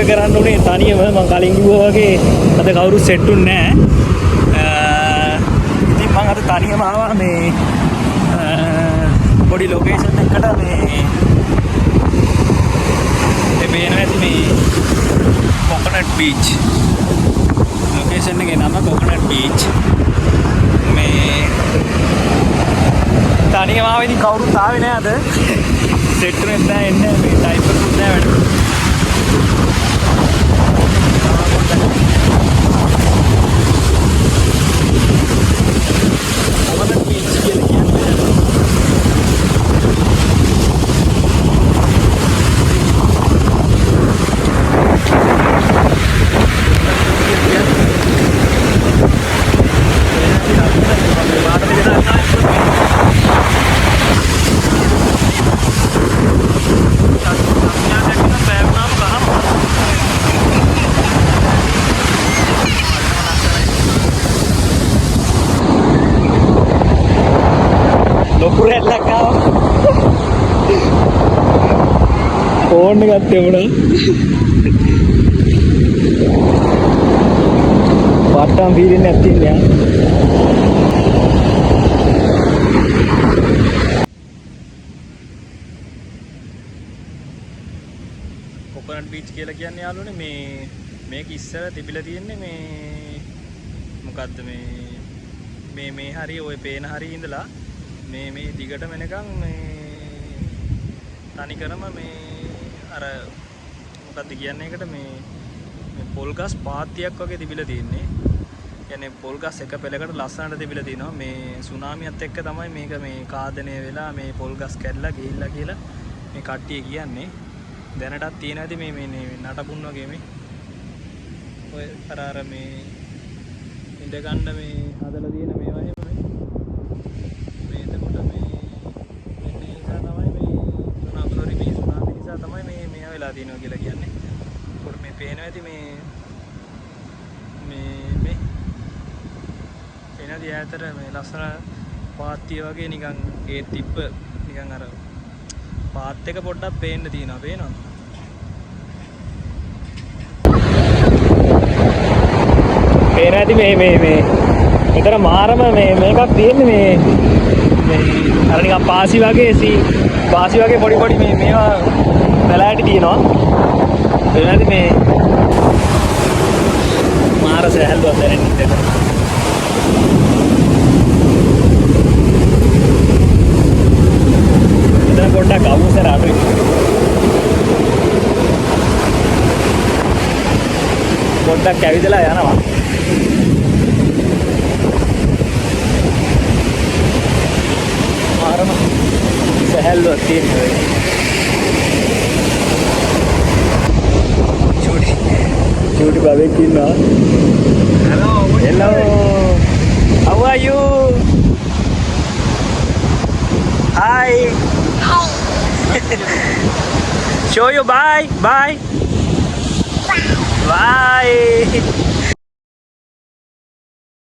එක කරන්න උනේ තනියම මම කලින් කිව්වා වගේ අද කවුරුත් සෙට්ුන්නේ නැහැ. ඉතින් මම අද තනියම ආවා මේ පොඩි ලොකේෂන් එකකට මේ පේනවා ඇති මේ කොකනට් බීච් ලොකේෂන් එකේ නම කොකනට් බීච්. මේ තනියම ආවා ඉතින් කවුරුත් ආවේ නෑ අද. සෙට් වෙන්නේ නැහැ එන්නේ මේ ටයිප් එකකුත් නෑ වැඩ. කොකනට් බීච් කියලා කියන්නේ ෆෝන් එකක් තිබුණා. පාටම් වීරෙන් නැති නෑ. කොකනට් බීච් කියලා කියන්නේ යාළුවනේ මේක ඉස්සර තිබිලා තියෙන්නේ මේ මොකද්ද මේ හරිය ඔය පේන හරිය ඉඳලා මේ දිගටම එනකන් මේ තනිකරම මේ අර මොකක්ද කියන්නේ එකට මේ පොල් ගස් පාත්තියක් වගේ තිබිලා තියෙන්නේ. කියන්නේ පොල් ගස් එක පෙළකට ලස්සනට තිබිලා තිනවා. මේ සුනාමියත් එක්ක තමයි මේක මේ කාදනය වෙලා මේ පොල් ගස් කැඩලා ගිහිල්ලා කියලා මේ කට්ටිය කියන්නේ. දැනටත් තියෙනවා ඇති මේ නටබුන් වගේ මේ ඔය අර මේ ඉඳ ගන්න මේ හදලා තියෙන මේවා එහෙම මේ එතකොට මේ නිසා තමයි මේ සුනාමි නිසා තමයි මේ වෙලා තියෙනවා කියලා කියන්නේ. ඒකට මේ පේනවා ඇති මේ එනදී ඈතට මේ ලස්සන පාත්තිය වගේ නිකන් ඒ තිබ්බ නිකන් අර පාත් එක පොඩ්ඩක් පේන්න තියෙනවා. පේනවද? පේනවා ඇති මේ මෙතන මාරම මේකක් තියෙන්නේ මේ අර නිකන් පාසි වගේ පොඩි මේවා වැලෑටි තියෙනවා. එනවාද මේ මාර සෑහලුවක් දැනෙන්නේ ඉතින්. එතන පොඩ්ඩක් අවුස්සර අඩුයි. පොඩ්ඩක් ඇවිදලා යනවා. මාරම සෑහලුවක් තියෙනවා. Cuti balik Kina. Hello. How are you? Hi. Show you bye. Bye.